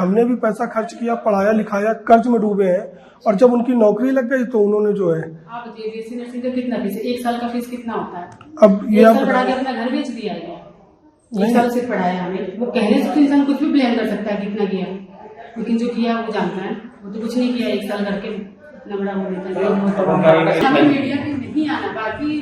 हमने भी पैसा खर्च किया, पढ़ाया लिखाया, कर्ज में डूबे हैं, और जब उनकी नौकरी लग गई तो उन्होंने जो है आप बताइए बीएससी नर्सिंग का कितना फीस है? एक साल का फीस कितना होता है? अब ये एक आप साल पढ़ा के बताइए। अपना घर बेच दिया है। एक नहीं, साल सिर्फ पढ़ाया हमें, वो कहने से तो इंसान कुछ भी ब्लेम कर सकता है कितना किया, लेकिन जो किया वो जानता है। वो तो कुछ नहीं किया, एक साल करके नबड़ा हो देता है। हमें मीडिया में नहीं आना, बाकी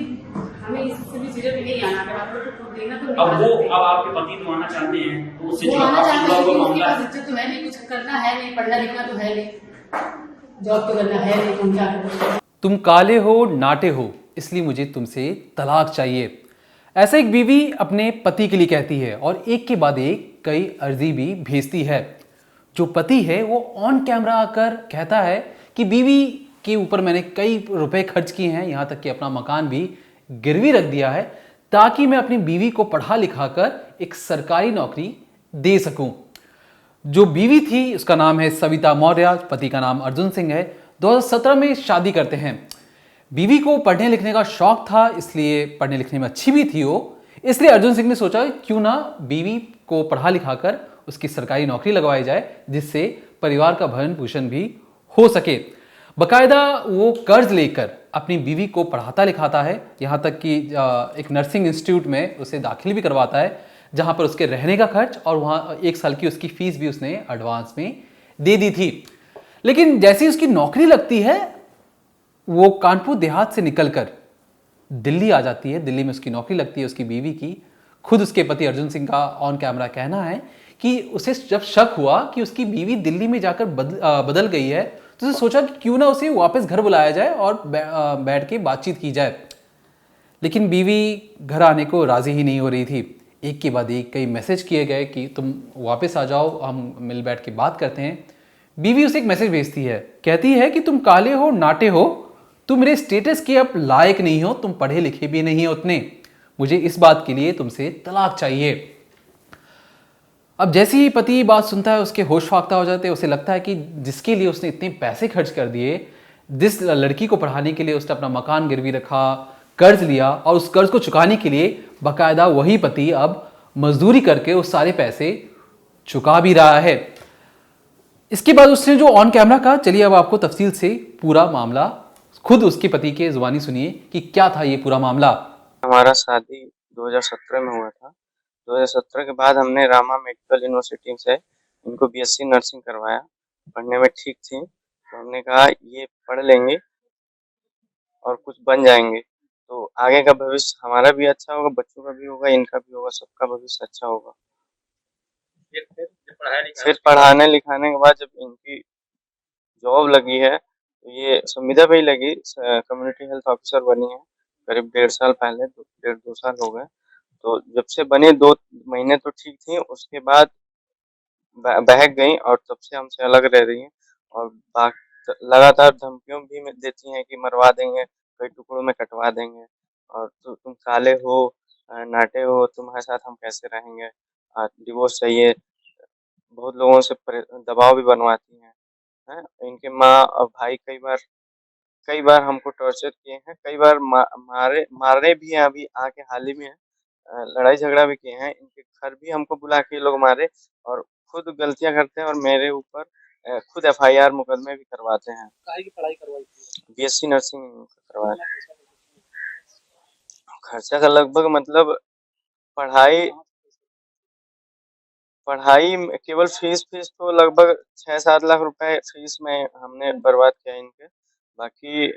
हमें इससे भी सीरियस नहीं आना। अगर आप लोग को देना तो अब वो अब आपके पति तो आना चाहते हैं, तो उससे वो आना चाहते हैं, लेकिन उसके मामला पास इज्जत तो है नहीं, कुछ करना है नहीं, पढ़ना लिखना तो है नहीं, जॉब तो करना है नहीं, तुम क्या करो। तुम काले हो नाटे हो इसलिए मुझे तुमसे तलाक चाहिए, ऐसा एक बीवी अपने पति के लिए कहती है और एक के बाद एक कई अर्जी भी भेजती है। जो पति है वो ऑन कैमरा आकर कहता है कि बीवी के ऊपर मैंने कई रुपए खर्च किए हैं, यहाँ तक कि अपना मकान भी गिरवी रख दिया है ताकि मैं अपनी बीवी को पढ़ा लिखा कर एक सरकारी नौकरी दे सकूं। जो बीवी थी उसका नाम है सविता मौर्य, पति का नाम अर्जुन सिंह है। 2017 में शादी करते हैं। बीवी को पढ़ने लिखने का शौक था, इसलिए पढ़ने लिखने में अच्छी भी थी वो, इसलिए अर्जुन सिंह ने सोचा क्यों ना बीवी को पढ़ा लिखा कर उसकी सरकारी नौकरी लगवाई जाए जिससे परिवार का भरण पोषण भी हो सके। बकायदा वो कर्ज लेकर अपनी बीवी को पढ़ाता लिखाता है, यहाँ तक कि एक नर्सिंग इंस्टीट्यूट में उसे दाखिल भी करवाता है जहाँ पर उसके रहने का खर्च और वहाँ एक साल की उसकी फीस भी उसने एडवांस में दे दी थी। लेकिन जैसे ही उसकी नौकरी लगती है वो कानपुर देहात से निकलकर दिल्ली आ जाती है। दिल्ली में उसकी नौकरी लगती है उसकी बीवी की। खुद उसके पति अर्जुन सिंह का ऑन कैमरा कहना है कि उसे जब शक हुआ कि उसकी बीवी दिल्ली में जाकर बदल गई है तो उसे सोचा कि क्यों ना उसे वापस घर बुलाया जाए और बैठ के बातचीत की जाए। लेकिन बीवी घर आने को राजी ही नहीं हो रही थी। एक के बाद एक कई मैसेज किए गए कि तुम वापस आ जाओ, हम मिल बैठ के बात करते हैं। बीवी उसे एक मैसेज भेजती है, कहती है कि तुम काले हो नाटे हो, तुम मेरे स्टेटस के अब लायक नहीं हो, तुम पढ़े लिखे भी नहीं हो उतने, मुझे इस बात के लिए तुमसे तलाक चाहिए। अब जैसे ही पति बात सुनता है उसके होश फाख्ता हो जाते हैं। उसे लगता है कि जिसके लिए उसने इतने पैसे खर्च कर दिए, जिस लड़की को पढ़ाने के लिए उसने अपना मकान गिरवी रखा, कर्ज लिया और उस कर्ज को चुकाने के लिए बाकायदा वही पति अब मजदूरी करके उस सारे पैसे चुका भी रहा है। इसके बाद उसने जो ऑन कैमरा कहा, चलिए अब आपको तफसील से पूरा मामला खुद उसके पति के जुबानी सुनिए कि क्या था ये पूरा मामला। हमारा शादी 2017 में हुआ था। 2017 के बाद हमने रामा मेडिकल यूनिवर्सिटी से इनको बीएससी नर्सिंग करवाया। पढ़ने में ठीक थी तो हमने कहा ये पढ़ लेंगे और कुछ बन जाएंगे तो आगे का भविष्य हमारा भी अच्छा होगा, बच्चों का भी होगा, इनका भी होगा, सबका भविष्य अच्छा होगा। फिर पढ़ाने लिखाने के बाद जब इनकी जॉब लगी है तो ये संविदा भी लगी, कम्युनिटी हेल्थ ऑफिसर बनी है करीब 1.5 साल पहले, 1.5-2 साल हो गए। तो जब से बने 2 महीने तो ठीक थी, उसके बाद बहक गई और तब से हमसे अलग रह रही हैं और लगातार धमकियों भी देती हैं कि मरवा देंगे, कई टुकड़ों में कटवा देंगे और तुम काले हो नाटे हो, तुम्हारे साथ हम कैसे रहेंगे, डिवोर्स चाहिए। बहुत लोगों से दबाव भी बनवाती हैं। इनके माँ और भाई कई बार हमको टॉर्चर किए हैं, कई बार मारे भी हैं। अभी आके हाल ही में लड़ाई झगड़ा भी किए हैं। इनके घर भी हमको बुला के लोग मारे और खुद गलतियां करते हैं और मेरे ऊपर खुद एफआईआर मुकदमे भी करवाते हैं। काहे की पढ़ाई करवाई थी? बीएससी नर्सिंग करवाया। खर्चा का लगभग मतलब पढ़ाई पढ़ाई केवल फीस तो लगभग 6-7 लाख रुपए फीस में हमने बर्बाद किया इनके। बाकी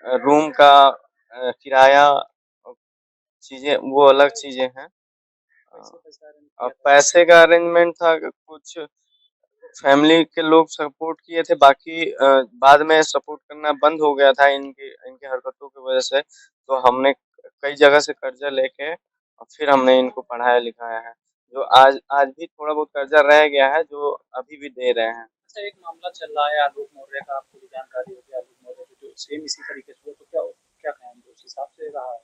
रूम का किराया चीजें वो अलग चीजें हैं। और पैसे का अरेंजमेंट था, कुछ फैमिली के लोग सपोर्ट किए थे, बाकी बाद में सपोर्ट करना बंद हो गया था इनके हरकतों की वजह से। तो हमने कई जगह से कर्जा लेके और फिर हमने इनको पढ़ाया लिखाया है, जो आज भी थोड़ा बहुत कर्जा रह गया है जो अभी भी दे रहे हैं। अच्छा, एक मामला चल रहा है आलोक मौर्य का, आपको भी जानकारी होगी आलोक मौर्य की, जो सेम इसी तरीके से हुआ, तो क्या कहेंगे उस हिसाब से रहा है?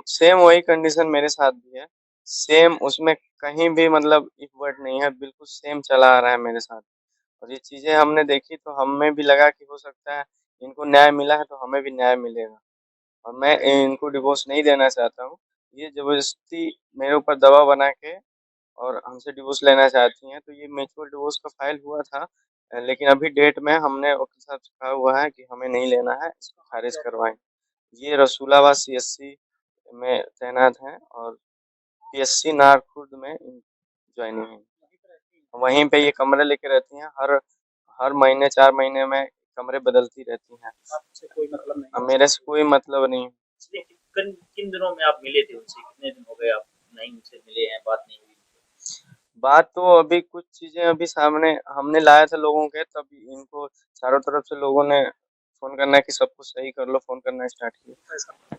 सेम वही कंडीशन मेरे साथ भी है। सेम उसमें कहीं भी मतलब इफ वर्ड नहीं है, बिल्कुल सेम चला आ रहा है मेरे साथ। और ये चीजें हमने देखी तो हमें भी लगा कि हो सकता है इनको न्याय मिला है तो हमें भी न्याय मिलेगा। और मैं इनको डिवोर्स नहीं देना चाहता हूँ। ये जबरदस्ती मेरे ऊपर दबाव बना के और हमसे डिवोर्स लेना चाहती हैं। तो ये म्यूचुअल डिवोर्स का फाइल हुआ था, लेकिन अभी डेट में हमने वकील साहब से कहा हुआ है कि हमें नहीं लेना है, इसको खारिज करवाएं। ये रसूलाबाद CSC में तैनात हैं और PSC नारखुर्द में ज्वाइनिंग है। वहीं पे ये कमरे लेके रहती हैं, हर महीने 4 महीने में कमरे बदलती रहती हैं। आपसे कोई मतलब नहीं? मेरे से कोई मतलब नहीं। इसलिए किन दिनों में आप मिले थे उनसे? कितने दिन हो गए आप नहीं उनसे मिले हैं, बात नहीं हुई? बात तो अभी कुछ चीजें अभी सामने हमने लाया था लोगों के, तब इनको चारों तरफ से लोगों ने फोन करना कि सब कुछ सही कर लो, फोन करना स्टार्ट किया।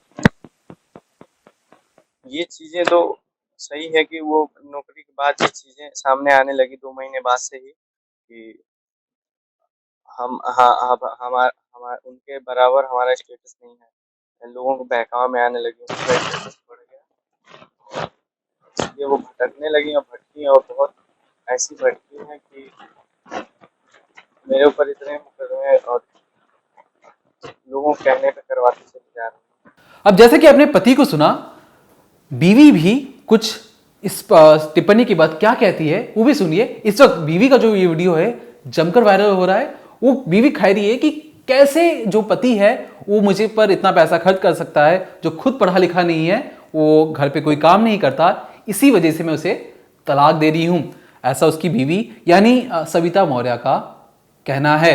ये चीजें तो सही है कि वो नौकरी के बाद ये चीजें सामने आने लगी 2 महीने बाद से ही कि हम हाँ अब हमारा उनके बराबर हमारा स्टेटस नहीं है। लोगों को बहकावा में आने लगी, उनका स्टेटस बढ़ गया, इसलिए वो भटकने लगी और भटकी और बहुत ऐसी भटकी है कि मेरे ऊपर इतने मुकदमे और लोगों के कहने पे करवाते चले जा रहे हैं। अब जैसे कि अपने पति को सुना, बीवी भी कुछ इस टिप्पणी के बाद क्या कहती है वो भी सुनिए। इस वक्त बीवी का जो ये वीडियो है जमकर वायरल हो रहा है। वो बीवी कह रही है कि कैसे जो पति है वो मुझे पर इतना पैसा खर्च कर सकता है, जो खुद पढ़ा लिखा नहीं है, वो घर पे कोई काम नहीं करता, इसी वजह से मैं उसे तलाक दे रही हूं। ऐसा उसकी बीवी यानी सविता मौर्य का कहना है।